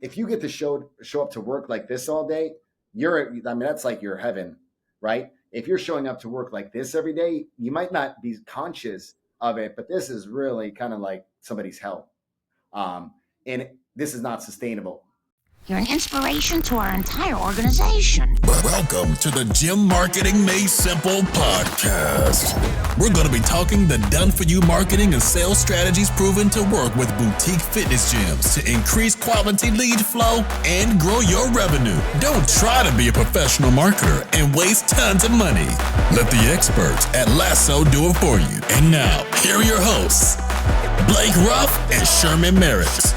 if you get to show up to work like this all day, that's like your heaven, right? If you're showing up to work like this every day, you might not be conscious of it, but this is really kind of like somebody's hell. And this is not sustainable. You're an inspiration to our entire organization. Welcome to the Gym Marketing Made Simple podcast. We're going to be talking the done-for-you marketing and sales strategies proven to work with boutique fitness gyms to increase quality lead flow and grow your revenue. Don't try to be a professional marketer and waste tons of money. Let the experts at Lasso do it for you. And now, here are your hosts, Blake Ruff and Sherman Merritt.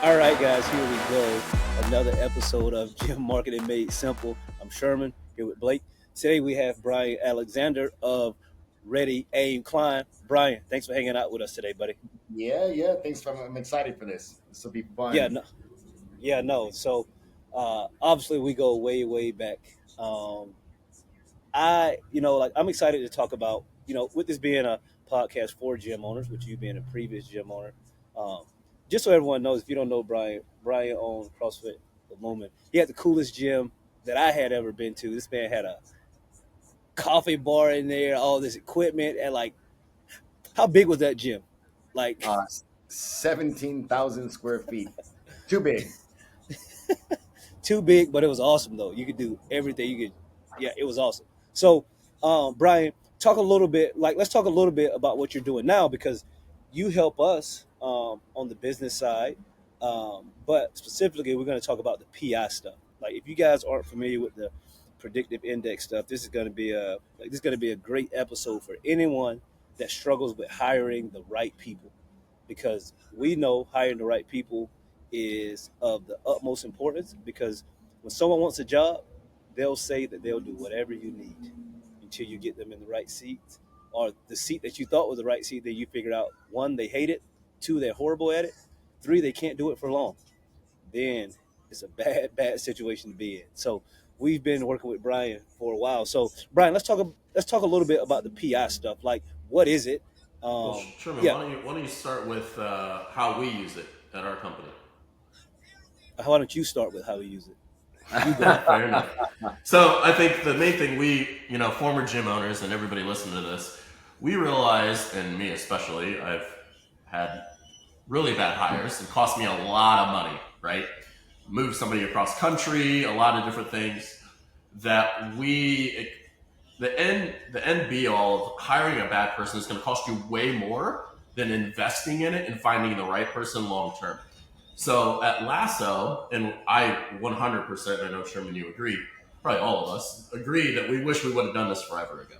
All right, guys, here we go. Another episode of Gym Marketing Made Simple. I'm Sherman, here with Blake. Today we have Brian Alexander of Ready, Aim, Climb. Brian, thanks for hanging out with us today, buddy. Yeah. Thanks. I'm excited for this. This will be fun. So, obviously we go way back. I'm excited to talk about, with this being a podcast for gym owners, with you being a previous gym owner. Just so everyone knows, if you don't know Brian owned CrossFit at the moment. He had the coolest gym that I had ever been to. This man had a coffee bar in there, all this equipment, and how big was that gym? 17,000 square feet. Too big. Too big, but it was awesome though. You could do everything. It was awesome. So, Brian, let's talk a little bit about what you're doing now, because you help us on the business side, but specifically we're going to talk about the PI stuff. Like, if you guys aren't familiar with the predictive index stuff, this is going to be a great episode for anyone that struggles with hiring the right people, because we know hiring the right people is of the utmost importance, because when someone wants a job, they'll say that they'll do whatever you need until you get them in the right seat, or the seat that you thought was the right seat that you figured out, 1, they hate it, 2, they're horrible at it, 3, they can't do it for long. Then it's a bad situation to be in. So we've been working with Brian for a while. So Brian, let's talk a little bit about the PI stuff. Like, what is it? Sherman, why don't you start with how we use it at our company? Why don't you start with how we use it? Fair enough. So I think the main thing former gym owners and everybody listening to this, we realized, and me especially, I've had really bad hires. It cost me a lot of money, right? Moved somebody across country, a lot of different things that the end be all of hiring a bad person is going to cost you way more than investing in it and finding the right person long term. So at Lasso, and I 100%, I know Sherman, you agree, probably all of us agree that we wish we would have done this forever ago.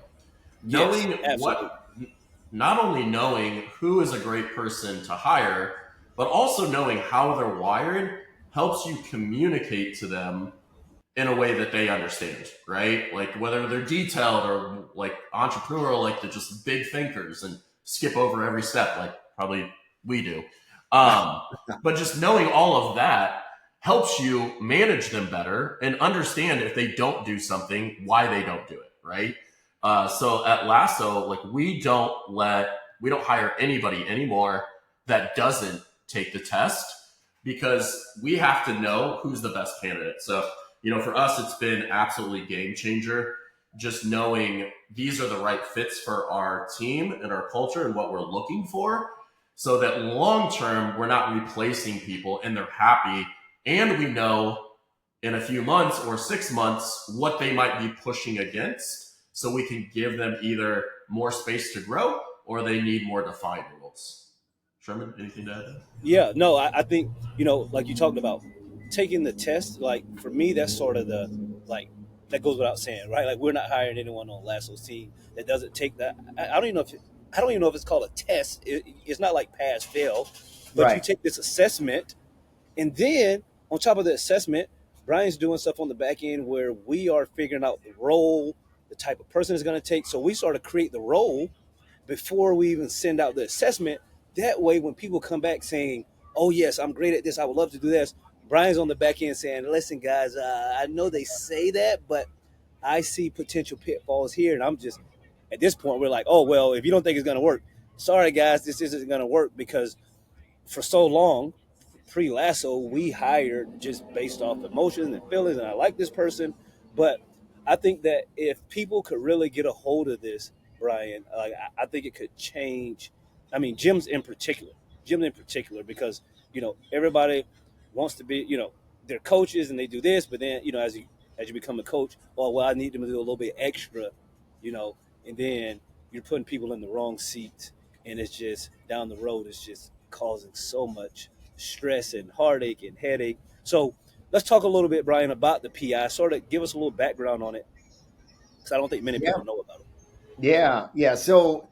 Not only knowing who is a great person to hire, but also knowing how they're wired helps you communicate to them in a way that they understand, right? Like, whether they're detailed or like entrepreneurial, like they're just big thinkers and skip over every step, like probably we do. But just knowing all of that helps you manage them better and understand if they don't do something, why they don't do it, right? So at Lasso, we don't hire anybody anymore that doesn't take the test, because we have to know who's the best candidate. So, for us, it's been absolutely game changer, just knowing these are the right fits for our team and our culture and what we're looking for, so that long term, we're not replacing people and they're happy. And we know in a few months or 6 months what they might be pushing against, so we can give them either more space to grow or they need more defined roles. Sherman, anything to add? Yeah, no, I think, like you talked about, taking the test, for me, that's sort of that goes without saying, right? We're not hiring anyone on Lasso's team that doesn't take that. I don't even know if it's called a test. It's not like pass, fail, but right. You take this assessment, and then on top of the assessment, Brian's doing stuff on the back end where we are figuring out the role, the type of person it's going to take. So we sort of create the role before we even send out the assessment. That way, when people come back saying, "Oh yes, I'm great at this, I would love to do this," Brian's on the back end saying, "Listen, guys, I know they say that, but I see potential pitfalls here." And I'm just, at this point, we're like, "Oh, well, if you don't think it's going to work, sorry, guys, this isn't going to work," because for so long, pre-Lasso, we hired just based off emotions and feelings, and I like this person. But I think that if people could really get a hold of this, Brian, like I think it could change. I mean, gyms in particular, because everybody wants to be, they're coaches and they do this, but then as you become a coach, oh well, I need them to do a little bit extra, you know, and then you're putting people in the wrong seats, and it's just down the road, it's just causing so much stress and heartache and headache. So let's talk a little bit, Brian, about the PI. Sort of give us a little background on it, because I don't think many Yeah. people know about it. Yeah. So,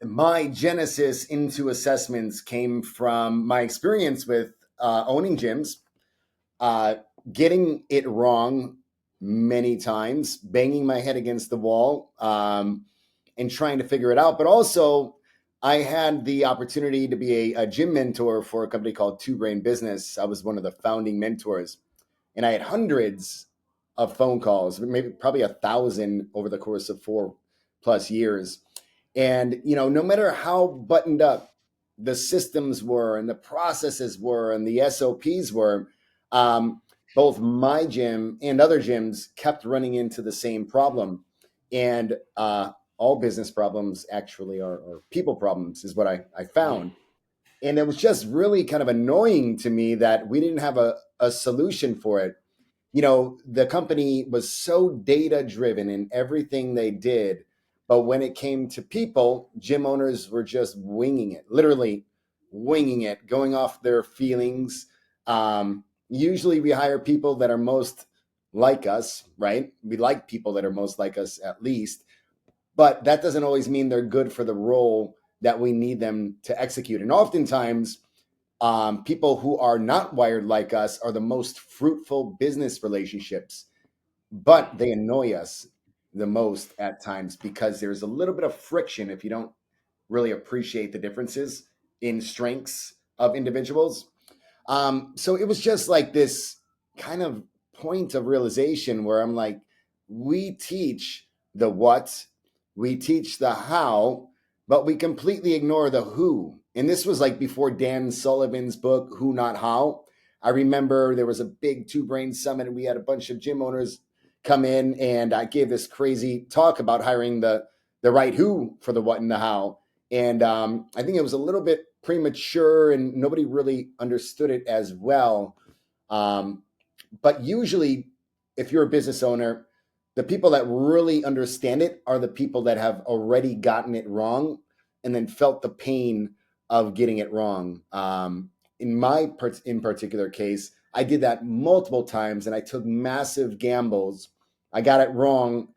my genesis into assessments came from my experience with owning gyms, uh, getting it wrong many times, banging my head against the wall, and trying to figure it out. But also, I had the opportunity to be a gym mentor for a company called Two Brain Business. I was one of the founding mentors, and I had hundreds of phone calls, maybe probably 1,000 over the course of 4+ years. And no matter how buttoned up the systems were and the processes were and the SOPs were, um, both my gym and other gyms kept running into the same problem. And all business problems actually are people problems, is what I found. And it was just really kind of annoying to me that we didn't have a solution for it. The company was so data driven in everything they did. But when it came to people, gym owners were just winging it, literally winging it, going off their feelings. Usually we hire people that are most like us, right? We like people that are most like us at least, but that doesn't always mean they're good for the role that we need them to execute. And oftentimes, people who are not wired like us are the most fruitful business relationships, but they annoy us the most at times because there's a little bit of friction if you don't really appreciate the differences in strengths of individuals. So it was just like this kind of point of realization where I'm like, we teach the what, we teach the how, but we completely ignore the who. And this was like before Dan Sullivan's book, Who Not How. I remember there was a big Two Brain Summit and we had a bunch of gym owners come in, and I gave this crazy talk about hiring the right who for the what and the how. And I think it was a little bit premature and nobody really understood it as well. Um, but usually, if you're a business owner, the people that really understand it are the people that have already gotten it wrong and then felt the pain of getting it wrong. In particular case, I did that multiple times and I took massive gambles. I got it wrong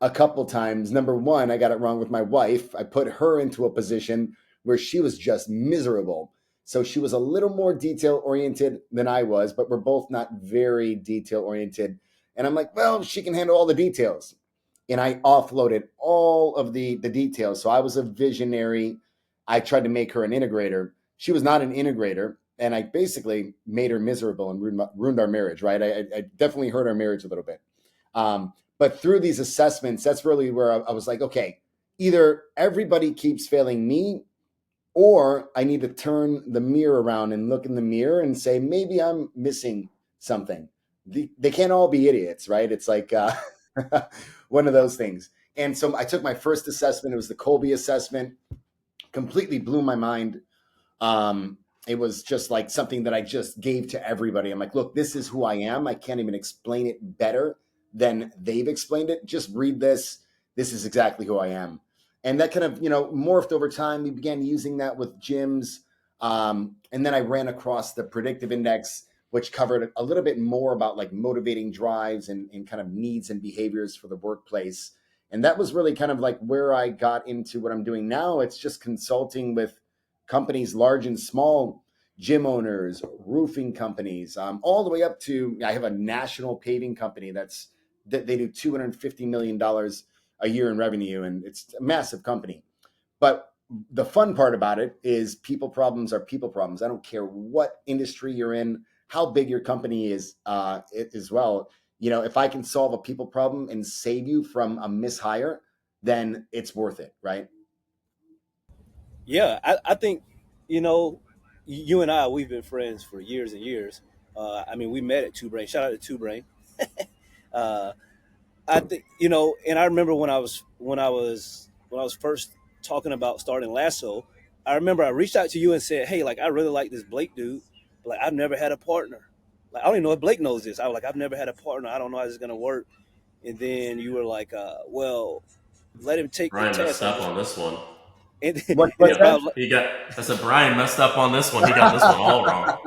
a couple times. Number one, I got it wrong with my wife. I put her into a position where she was just miserable. So she was a little more detail oriented than I was, but we're both not very detail oriented. And I'm like, well, she can handle all the details. And I offloaded all of the details. So I was a visionary. I tried to make her an integrator. She was not an integrator. And I basically made her miserable and ruined our marriage, right? I definitely hurt our marriage a little bit. But through these assessments, that's really where I was like, okay, either everybody keeps failing me, or I need to turn the mirror around and look in the mirror and say, maybe I'm missing something. They can't all be idiots, right? It's like one of those things. And so I took my first assessment. It was the Colby assessment, completely blew my mind. It was just like something that I just gave to everybody. I'm like, look, this is who I am. I can't even explain it better than they've explained it. Just read this. This is exactly who I am. And that kind of, morphed over time. We began using that with gyms. And then I ran across the predictive index, which covered a little bit more about like motivating drives and kind of needs and behaviors for the workplace. And that was really kind of like where I got into what I'm doing now. It's just consulting with companies large and small, gym owners, roofing companies, all the way up to, I have a national paving company that they do $250 million a year in revenue, and it's a massive company. But the fun part about it is people problems are people problems. I don't care what industry you're in, how big your company is, as well. If I can solve a people problem and save you from a mishire, then it's worth it, right? Yeah, I think, you know, you and I, we've been friends for years and years. I mean, we met at Two Brain. Shout out to Two Brain. Uh, I think and I remember when I was first talking about starting Lasso. I remember I reached out to you and said, "Hey, like I really like this Blake dude, but like I've never had a partner. Like I don't even know if Blake knows this. I was like, I've never had a partner. I don't know how this is gonna work." And then you were like, "Well, let him take the Brian test." messed I'm up just on this one. and, and What's then Yeah, that? Brian, he got. I said Brian messed up on this one. He got this one all wrong.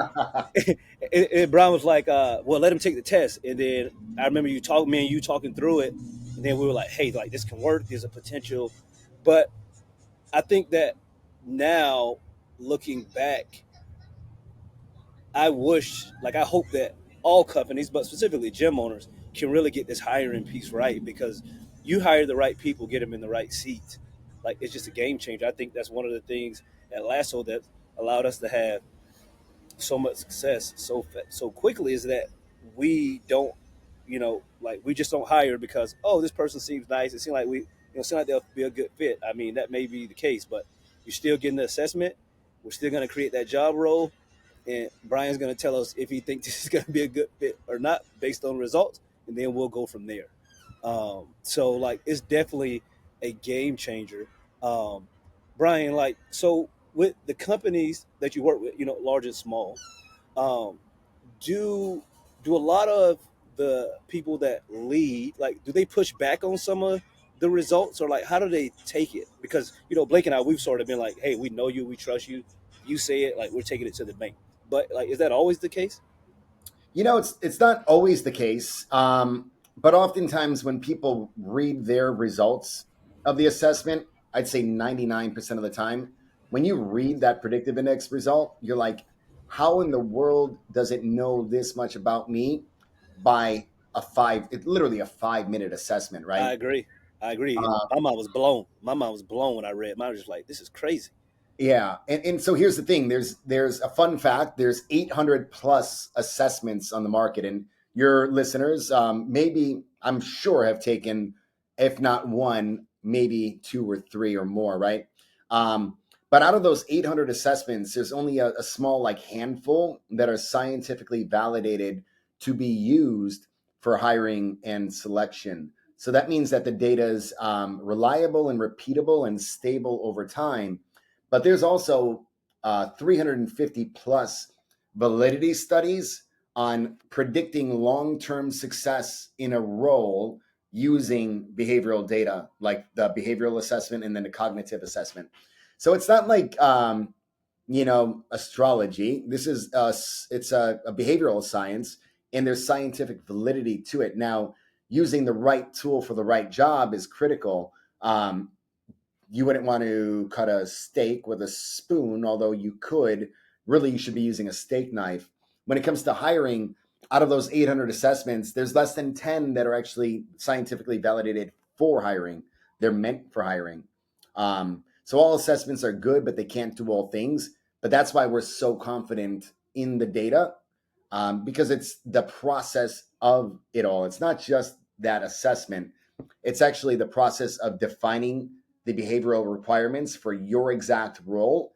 and Brian was like, "Well, let him take the test." And then I remember me and you talking through it, and then we were like, "Hey, like this can work. There's a potential," but I think that now, looking back, I hope that all companies, but specifically gym owners, can really get this hiring piece right because you hire the right people, get them in the right seats. Like it's just a game changer. I think that's one of the things at Lasso that allowed us to have so much success so quickly is that we don't, like we just don't hire because this person seems nice. It seems like seem like they'll be a good fit. I mean, that may be the case, but you're still getting the assessment. We're still going to create that job role, and Brian's going to tell us if he thinks this is going to be a good fit or not based on results, and then we'll go from there. So like it's definitely a game changer. Um, Brian, like so with the companies that you work with, large and small, um, do do a lot of the people that lead, like, do they push back on some of the results, or like how do they take it? Because Blake and I, we've sort of been like, hey, we know you, we trust you. You say it, like we're taking it to the bank. But like, is that always the case? It's not always the case, but oftentimes when people read their results of the assessment, I'd say 99% of the time, when you read that predictive index result, you're like, how in the world does it know this much about me by literally a 5 minute assessment, I right? agree. I agree. Uh, My mind was blown. My mind was blown when I read. Mine was just like, this is crazy. Yeah, and so here's the thing. There's a fun fact. There's 800 plus assessments on the market, and your listeners, maybe I'm sure have taken, if not one, maybe two or three or more, right? But out of those 800 assessments, there's only a small like handful that are scientifically validated to be used for hiring and selection. So that means that the data is reliable and repeatable and stable over time, but there's also 350 plus validity studies on predicting long term success in a role using behavioral data, like the behavioral assessment and then the cognitive assessment. So it's not like, astrology. This is it's a behavioral science, and there's scientific validity to it. Now, using the right tool for the right job is critical. You wouldn't want to cut a steak with a spoon, although you could. Really, you should be using a steak knife. When it comes to hiring, out of those 800 assessments, there's less than 10 that are actually scientifically validated for hiring. They're meant for hiring. So all assessments are good, but they can't do all things. But that's why we're so confident in the data, because it's the process of it all. It's not just that assessment, it's actually the process of defining the behavioral requirements for your exact role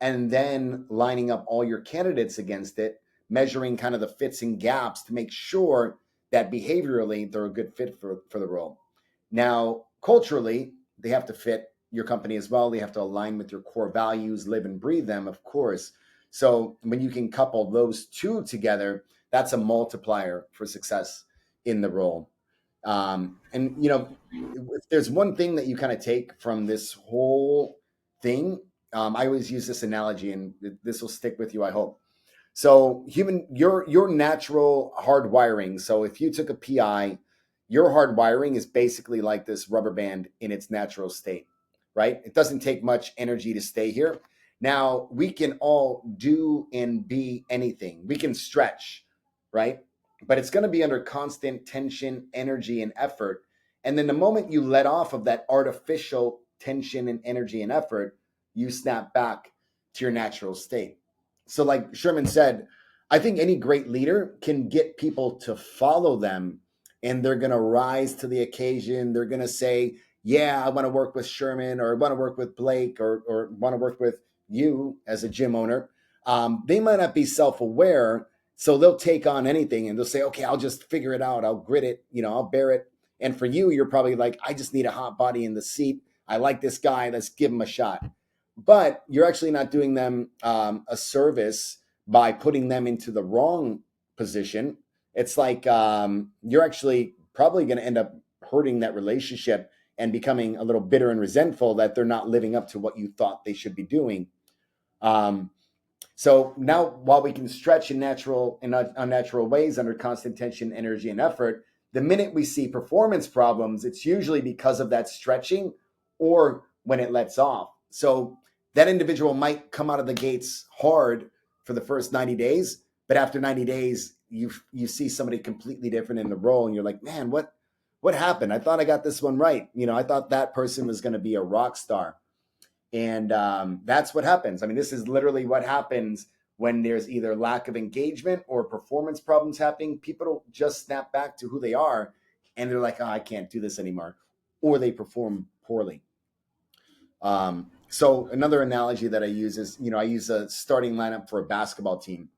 and then lining up all your candidates against it, measuring kind of the fits and gaps to make sure that behaviorally they're a good fit for the role. Now, culturally, they have to fit your company as well. They have to align with your core values, live and breathe them, of course. So when you can couple those two together, that's a multiplier for success in the role. And if there's one thing that you kind of take from this whole thing, I always use this analogy, and this will stick with you, I hope. So your natural hardwiring. So if you took a PI, your hardwiring is basically like this rubber band in its natural state, right? It doesn't take much energy to stay here. Now we can all do and be anything. We can stretch, right? But it's going to be under constant tension, energy, and effort. And then the moment you let off of that artificial tension and energy and effort, you snap back to your natural state. So, like Sherman said, I think any great leader can get people to follow them, and they're going to rise to the occasion. They're going to say, yeah, I want to work with Sherman, or I want to work with Blake, or want to work with you as a gym owner. they might not be self-aware, so they'll take on anything and they'll say, okay, I'll just figure it out. I'll grit it, I'll bear it. And for you, you're probably like, I just need a hot body in the seat. I like this guy. Let's give him a shot. But you're actually not doing them a service by putting them into the wrong position. It's like you're actually probably going to end up hurting that relationship and becoming a little bitter and resentful that they're not living up to what you thought they should be doing. So now, while we can stretch in natural and unnatural ways under constant tension, energy, and effort, the minute we see performance problems, it's usually because of that stretching or when it lets off. So that individual might come out of the gates hard for the first 90 days, but after 90 days, you see somebody completely different in the role, and you're like, man, what happened? I thought I got this one right. I thought that person was going to be a rock star. And that's what happens. I mean, this is literally what happens when there's either lack of engagement or performance problems happening. People don't just snap back to who they are, and they're like, oh, I can't do this anymore, or they perform poorly. So another analogy that I use is, I use a starting lineup for a basketball team.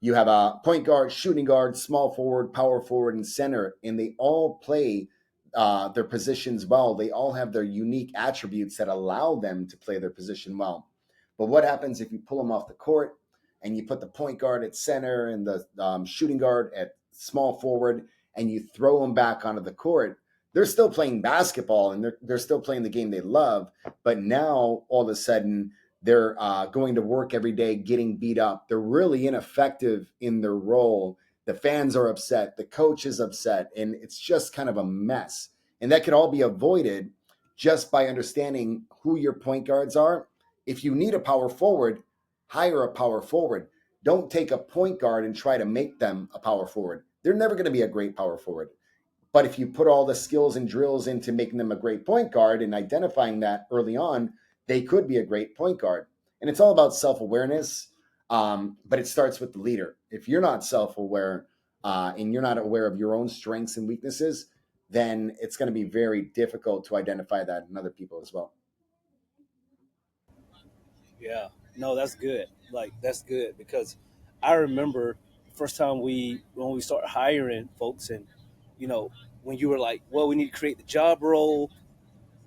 You have a point guard, shooting guard, small forward, power forward, and center, and they all play their positions well. They all have their unique attributes that allow them to play their position well. But what happens if you pull them off the court and you put the point guard at center and the shooting guard at small forward, and you throw them back onto the court? They're still playing basketball and they're still playing the game they love, but now all of a sudden they're going to work every day getting beat up. They're really ineffective in their role. The fans are upset. The coach is upset. And it's just kind of a mess. And that could all be avoided just by understanding who your point guards are. If you need a power forward, hire a power forward. Don't take a point guard and try to make them a power forward. They're never going to be a great power forward. But if you put all the skills and drills into making them a great point guard and identifying that early on, they could be a great point guard. And it's all about self-awareness, but it starts with the leader. If you're not self-aware and you're not aware of your own strengths and weaknesses, then it's going to be very difficult to identify that in other people as well. Yeah, no, that's good. Like that's good because I remember first time when we started hiring folks, and when you were like, well, we need to create the job role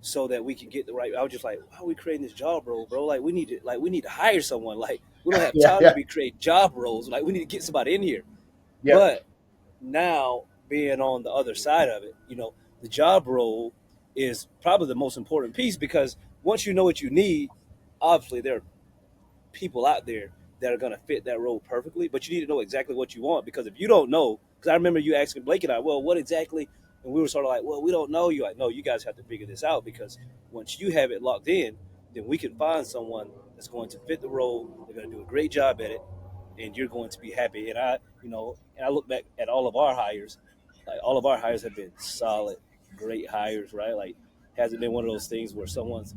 so that we can get the right. I was just like, why are we creating this job role, bro? Like we need to hire someone. Like we don't have Yeah, time to yeah, be creating job roles. Like we need to get somebody in here. yeah, But now being on the other side of it, the job role is probably the most important piece because once you know what you need, obviously there are people out there that are going to fit that role perfectly, but you need to know exactly what you want because if you don't know, because I remember you asking Blake and I, well, what exactly? And we were sort of like, well, we don't know. You like, no, you guys have to figure this out because once you have it locked in, then we can find someone that's going to fit the role. They're going to do a great job at it, and you're going to be happy. And I look back at all of our hires, like all of our hires have been solid, great hires, right? Like hasn't been one of those things where someone's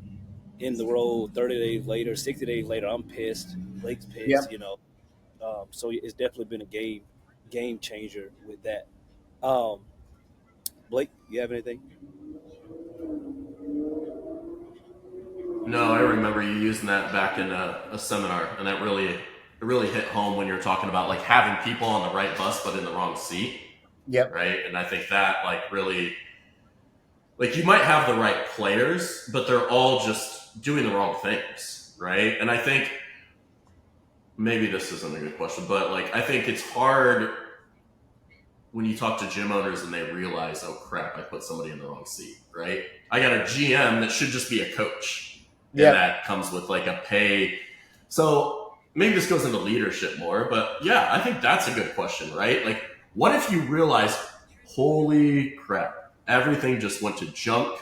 in the role 30 days later, 60 days later, I'm pissed. Blake's yeah. pissed, So it's definitely been a game changer with that. Um, Blake, you have anything? No, I remember you using that back in a seminar, and that really hit home when you're talking about like having people on the right bus but in the wrong seat, Yep. right? And I think that like really, like you might have the right players, but they're all just doing the wrong things, right? And I think maybe this isn't a good question, but like I think it's hard when you talk to gym owners and they realize, oh crap, I put somebody in the wrong seat, right? I got a GM that should just be a coach. And Yep. that comes with like a pay. So maybe this goes into leadership more, but yeah, I think that's a good question, right? Like, what if you realize, holy crap, everything just went to junk?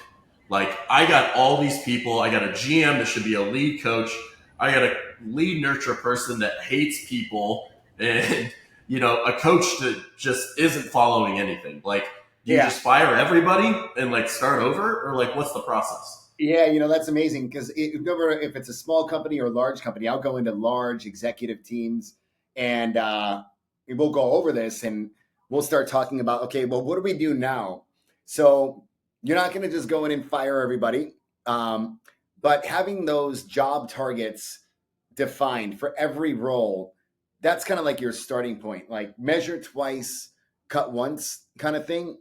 Like, I got all these people. I got a GM that should be a lead coach. I got a lead nurture person that hates people, and a coach that just isn't following anything. Like, do you Yeah. just fire everybody and like start over, or like what's the process? Yeah, that's amazing because remember, if it's a small company or a large company, I'll go into large executive teams and we'll go over this and we'll start talking about, okay, well, what do we do now? So you're not going to just go in and fire everybody, but having those job targets defined for every role. That's kind of like your starting point, like measure twice, cut once kind of thing.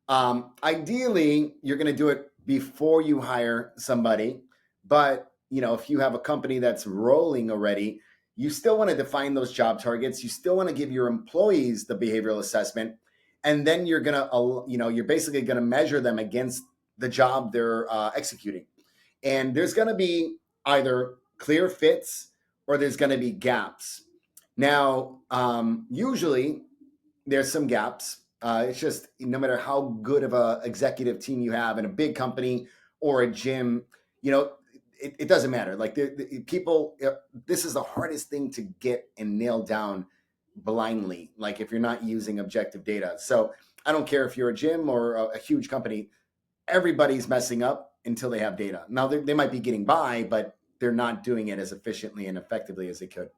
Ideally, you're going to do it before you hire somebody, but if you have a company that's rolling already, you still want to define those job targets. You still want to give your employees the behavioral assessment, and then you're basically going to measure them against the job they're executing. And there's going to be either clear fits or there's going to be gaps. Now, usually there's some gaps. It's just no matter how good of a executive team you have in a big company or a gym, it doesn't matter. Like people, this is the hardest thing to get and nail down blindly. Like if you're not using objective data. So I don't care if you're a gym or a huge company, everybody's messing up until they have data. Now they might be getting by, but they're not doing it as efficiently and effectively as they could.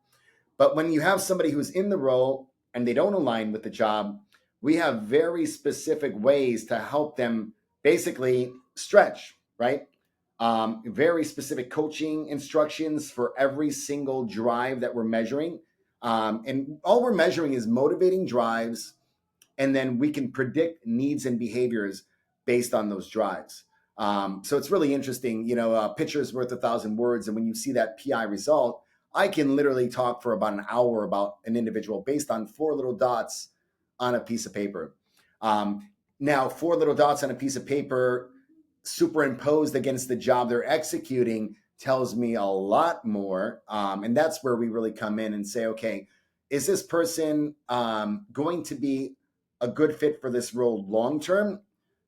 But when you have somebody who's in the role and they don't align with the job, we have very specific ways to help them basically stretch, right? Very specific coaching instructions for every single drive that we're measuring. And all we're measuring is motivating drives, and then we can predict needs and behaviors based on those drives. So it's really interesting. A picture's worth 1,000 words. And when you see that PI result, I can literally talk for about an hour about an individual based on 4 little dots on a piece of paper. Now, 4 little dots on a piece of paper superimposed against the job they're executing tells me a lot more. And that's where we really come in and say, okay, is this person going to be a good fit for this role long-term?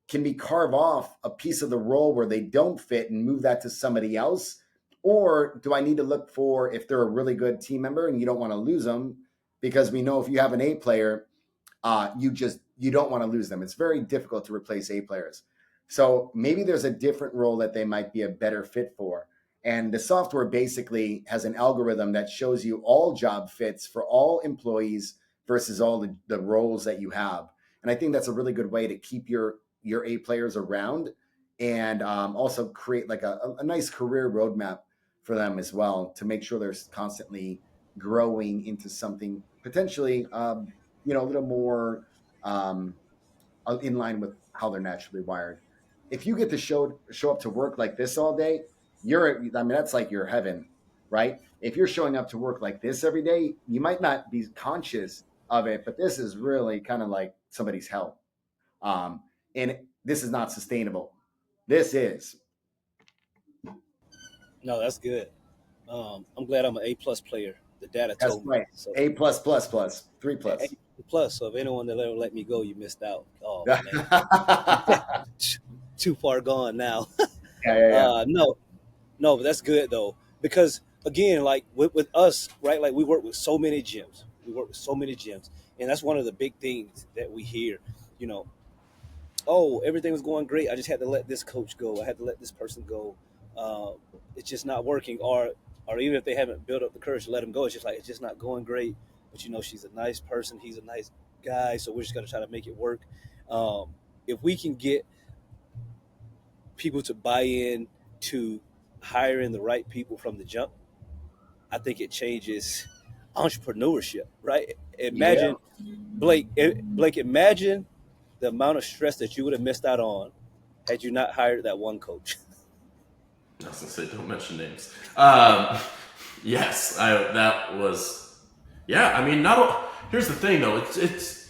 Can we carve off a piece of the role where they don't fit and move that to somebody else? Or do I need to look for if they're a really good team member and you don't want to lose them? Because we know if you have an A player, you don't want to lose them. It's very difficult to replace A players. So maybe there's a different role that they might be a better fit for. And the software basically has an algorithm that shows you all job fits for all employees versus all the roles that you have. And I think that's a really good way to keep your A players around and also create like a nice career roadmap for them as well to make sure they're constantly growing into something potentially, a little more in line with how they're naturally wired. If you get to show up to work like this all day, that's like your heaven, right? If you're showing up to work like this every day, you might not be conscious of it, but this is really kind of like somebody's hell. And this is not sustainable. This is. No, that's good. I'm glad I'm an A+ player. The data That's told me right. so. A plus plus plus 3 A plus. plus. So if anyone that ever let me go, you missed out. Oh Yeah, man, too far gone now. yeah. No, no, but that's good though because again, like with us, right? Like we work with so many gyms. We work with so many gyms, and that's one of the big things that we hear. You know, oh, everything was going great. I just had to let this coach go. I had to let this person go. Uh, it's just not working. Or even if they haven't built up the courage to let him go, it's just like it's just not going great. But she's a nice person. He's a nice guy. So we're just gonna try to make it work. If we can get people to buy in to hiring the right people from the jump, I think it changes entrepreneurship. Right? Yeah. Imagine Blake. Imagine the amount of stress that you would have missed out on had you not hired that one coach. I was gonna say, don't mention names. Yes, that was. Yeah, I mean, not. Here's the thing, though. It's.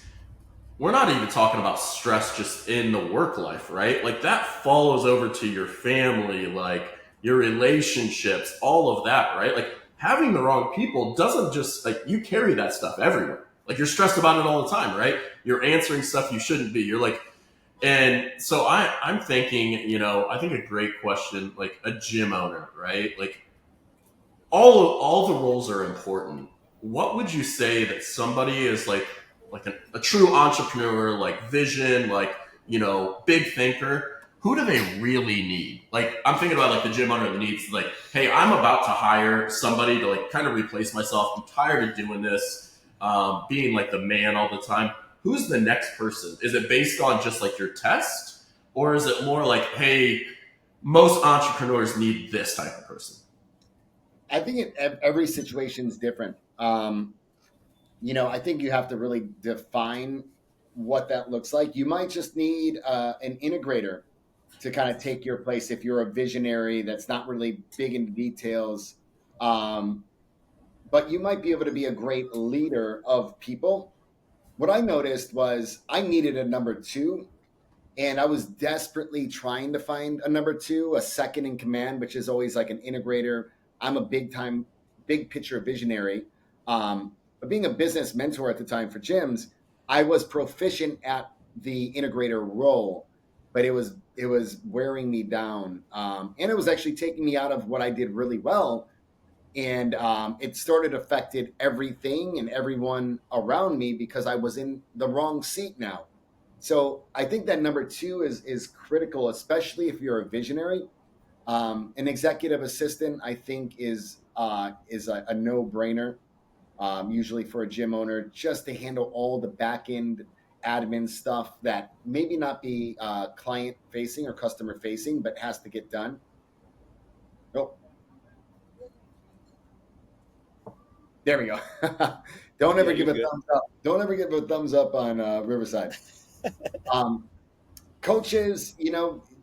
We're not even talking about stress just in the work life, right? Like that follows over to your family, like your relationships, all of that, right? Like having the wrong people doesn't just like you carry that stuff everywhere. Like you're stressed about it all the time, right? You're answering stuff you shouldn't be. You're like, and so I'm thinking, I think a great question, like a gym owner, right? Like all the roles are important. What would you say that somebody is like a true entrepreneur, like vision, like big thinker? Who do they really need? Like I'm thinking about like the gym owner that needs like, hey, I'm about to hire somebody to like kind of replace myself. I'm tired of doing this, being like the man all the time. Who's the next person? Is it based on just like your test, or is it more like, hey, most entrepreneurs need this type of person? I think every situation is different. I think you have to really define what that looks like. You might just need an integrator to kind of take your place if you're a visionary that's not really big into details. Um, but you might be able to be a great leader of people. What I noticed was I needed a number two, and I was desperately trying to find a number two, a second in command, which is always like an integrator. I'm a big picture visionary. But being a business mentor at the time for gyms, I was proficient at the integrator role, but it was wearing me down, and it was actually taking me out of what I did really well, and it started affected everything and everyone around me because I was in the wrong seat now. So I think that number two is critical, especially if you're a visionary. An executive assistant, I think, is a no brainer. Usually for a gym owner, just to handle all the back end admin stuff that maybe not be client facing or customer facing, but has to get done. Oh, there we go. Don't Yeah, ever you're give a good. thumbs up. Don't ever give a thumbs up on Riverside. Um, Coaches,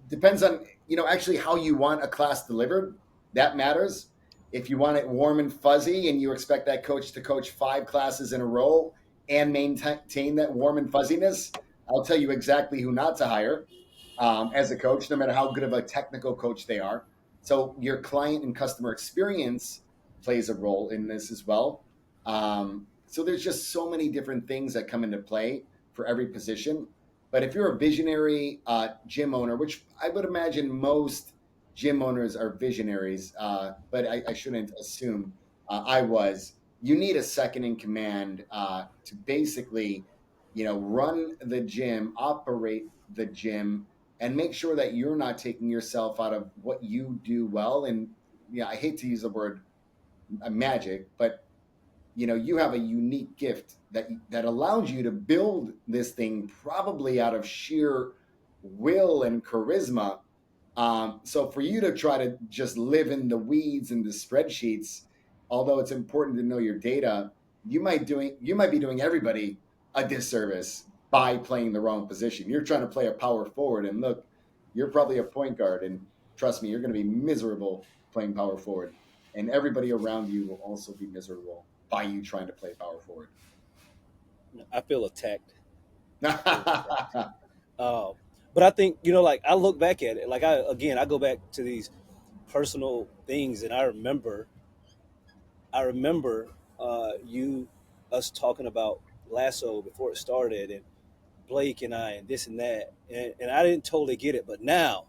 depends on, actually how you want a class delivered. That matters. If you want it warm and fuzzy and you expect that coach to coach 5 classes in a row and maintain that warm and fuzziness, I'll tell you exactly who not to hire as a coach, no matter how good of a technical coach they are. So your client and customer experience plays a role in this as well. So there's just so many different things that come into play for every position. But if you're a visionary gym owner, which I would imagine most gym owners are visionaries, but I shouldn't assume I was. You need a second in command to basically, run the gym, operate the gym, and make sure that you're not taking yourself out of what you do well. And yeah, I hate to use the word magic, but you have a unique gift that allows you to build this thing probably out of sheer will and charisma. So for you to try to just live in the weeds and the spreadsheets, although it's important to know your data, you might be doing everybody a disservice by playing the wrong position. You're trying to play a power forward, and look, you're probably a point guard, and trust me, you're going to be miserable playing power forward, and everybody around you will also be miserable by you trying to play power forward. I feel attacked. I feel attacked. Um, but I think like I look back at it, like I go back to these personal things, and I remember you us talking about Lasso before it started, and Blake and I, and this and that, and I didn't totally get it, but now,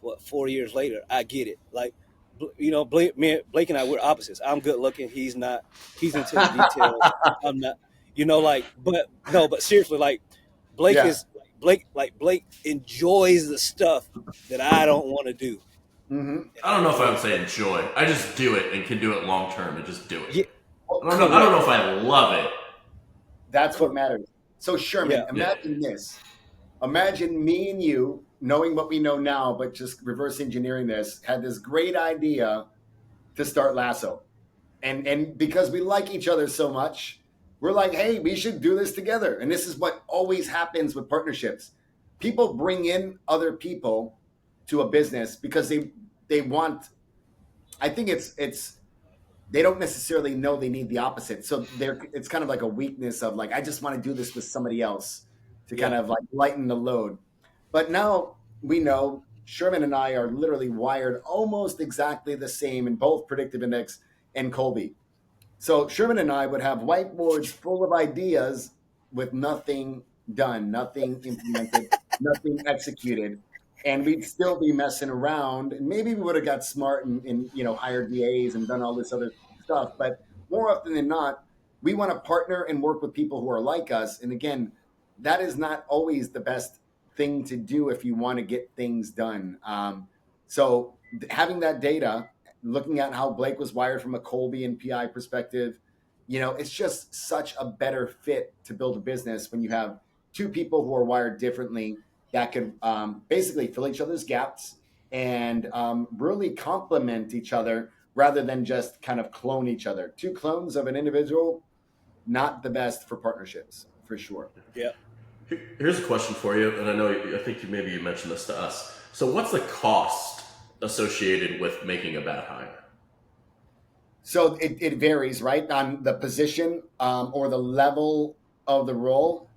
what 4 years later, I get it. Like, Blake and I, we're opposites. I'm good looking. He's not. He's into the details. I'm not. Like, but no, but seriously, like, Blake Yeah. is Blake enjoys the stuff that I don't want to do, Hmm. and I I don't know if I would enjoy. say enjoy. I just do it and can do it long term and just do it. Yeah, Well, I don't know correct. if I love it. that's what Cor- matters. So Sherman, yeah, Yeah. imagine this. Imagine me and you knowing what we know now, but just reverse engineering this, had this great idea to start Lasso. And because we like each other so much, we're like, hey, we should do this together. And this is what always happens with partnerships. People bring in other people to a business because they want, I think it's they don't necessarily know they need the opposite. So it's kind of like a weakness of like, I just want to do this with somebody else to kind yeah. of like lighten the load. But now we know Sherman and I are literally wired almost exactly the same in both predictive index and Colby. So Sherman and I would have whiteboards full of ideas with nothing done, nothing implemented, nothing executed. And we'd still be messing around. And maybe we would have got smart and hired VAs and done all this other stuff. But more often than not, we want to partner and work with people who are like us. And again, that is not always the best thing to do if you want to get things done. So having that data, looking at how Blake was wired from a Colby and PI perspective, it's just such a better fit to build a business when you have two people who are wired differently that can basically fill each other's gaps. and really complement each other rather than just kind of clone each other. Two clones of an individual, not the best for partnerships, for sure. Yeah. Here's a question for you, and I think maybe you mentioned this to us. So, what's the cost associated with making a bad hire? So it varies, right, on the position or the level of the role.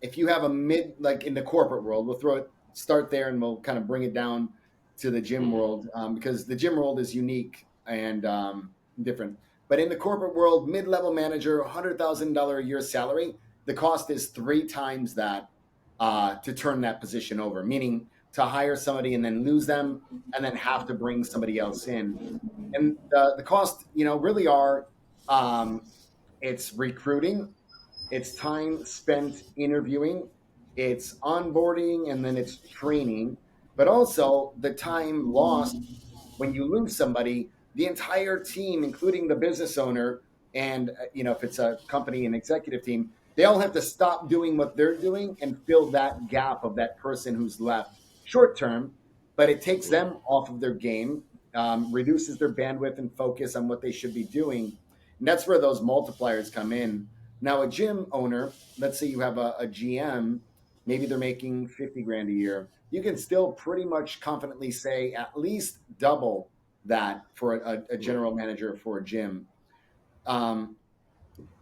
If you have a mid, like in the corporate world, we'll start there, and we'll kind of bring it down to the gym Mm-hmm. world because the gym world is unique and different. But in the corporate world, mid-level manager, $100,000 a year salary, the cost is three times that to turn that position over. Meaning to hire somebody and then lose them, and then have to bring somebody else in, and the cost, really are um, it's recruiting, it's time spent interviewing, it's onboarding, and then it's training, but also the time lost when you lose somebody. The entire team, including the business owner, and if it's a company, an executive team, they all have to stop doing what they're doing and fill that gap of that person who's left short term. But it takes them off of their game, reduces their bandwidth and focus on what they should be doing, and that's where those multipliers come in. Now, a gym owner, let's say you have a GM, maybe they're making 50 grand a year. You can still pretty much confidently say at least double that for a general manager for a gym. Um,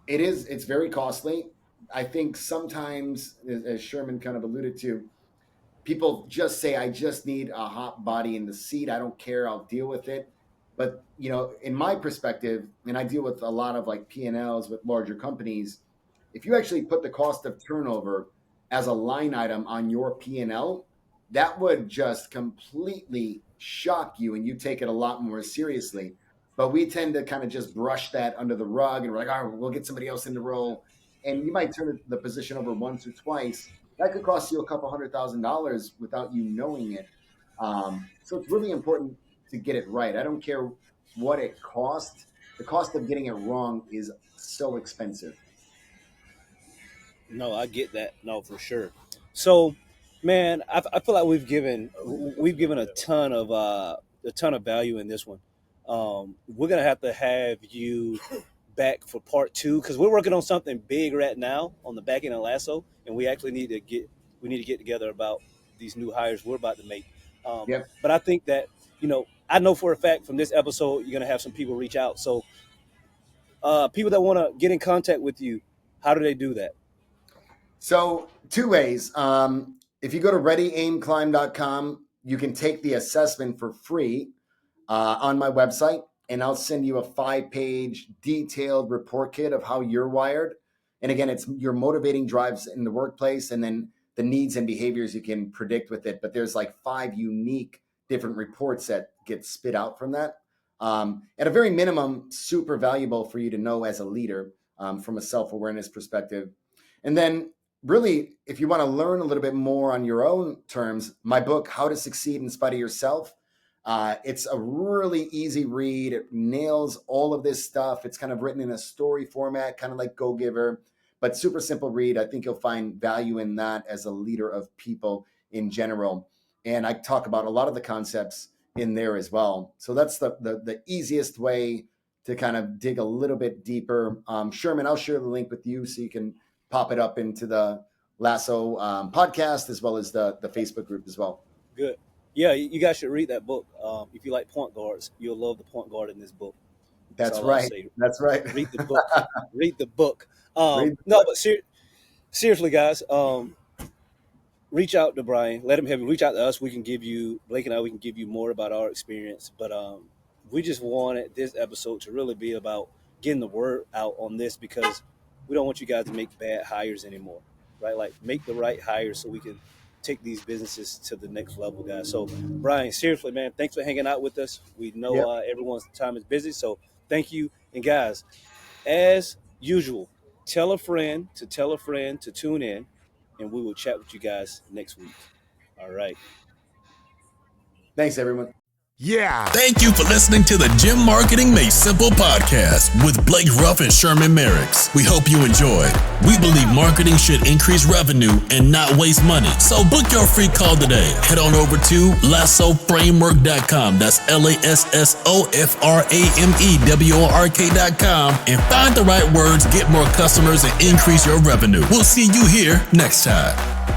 it's very costly. I think sometimes, as Sherman kind of alluded to, people just say, I just need a hot body in the seat. I don't care. I'll deal with it. But, in my perspective, and I deal with a lot of like P&Ls with larger companies, if you actually put the cost of turnover as a line item on your P&L, that would just completely shock you and you take it a lot more seriously. But we tend to kind of just brush that under the rug and we're like, all right, we'll get somebody else in the role. And you might turn the position over once or twice. That could cost you a couple $100,000 without you knowing it. So it's really important to get it right. I don't care what it costs. The cost of getting it wrong is so expensive. No, I get that. No, for sure. So, man, I feel like we've given a ton of value in this one. We're gonna have to have you back for part two because we're working on something big right now on the back end of Lasso, and we need to get together about these new hires we're about to make. Yep. But I think that I know for a fact from this episode you're gonna have some people reach out. So, people that want to get in contact with you, how do they do that? So two ways. If you go to readyaimclimb.com, you can take the assessment for free on my website, and I'll send you a 5-page detailed report kit of how you're wired. And again, it's your motivating drives in the workplace and then the needs and behaviors you can predict with it. But there's like 5 unique different reports that get spit out from that. At a very minimum, super valuable for you to know as a leader from a self awareness perspective. And then, really, if you want to learn a little bit more on your own terms, my book, How to Succeed in Spite of Yourself, it's a really easy read. It nails all of this stuff. It's kind of written in a story format, kind of like Go Giver, but super simple read. I think you'll find value in that as a leader of people in general. And I talk about a lot of the concepts in there as well. So that's the easiest way to kind of dig a little bit deeper. Sherman, I'll share the link with you so you can pop it up into the Lasso podcast as well as the Facebook group as well. Good. Yeah, you guys should read that book. If you like point guards, you'll love the point guard in this book. That's That's all I'll right. say. That's right. Read the book. Read the book. Read the No, book. but seriously, guys, reach out to Brian. Let him have you. Reach out to us. We can give you Blake and I. We can give you more about our experience. But we just wanted this episode to really be about getting the word out on this because we don't want you guys to make bad hires anymore, right? Like make the right hires so we can take these businesses to the next level, guys. So Brian, seriously, man, thanks for hanging out with us. We know Yep. everyone's time is busy, so thank you. And guys, as usual, tell a friend to tell a friend to tune in, and we will chat with you guys next week. All right. Thanks, everyone. Yeah. Thank you for listening to the Gym Marketing Made Simple podcast with Blake Ruff and Sherman Merricks. We hope you enjoyed. We believe marketing should increase revenue and not waste money. So book your free call today. Head on over to lassoframework.com. That's LASSOFRAMEWORK.com and find the right words, get more customers, and increase your revenue. We'll see you here next time.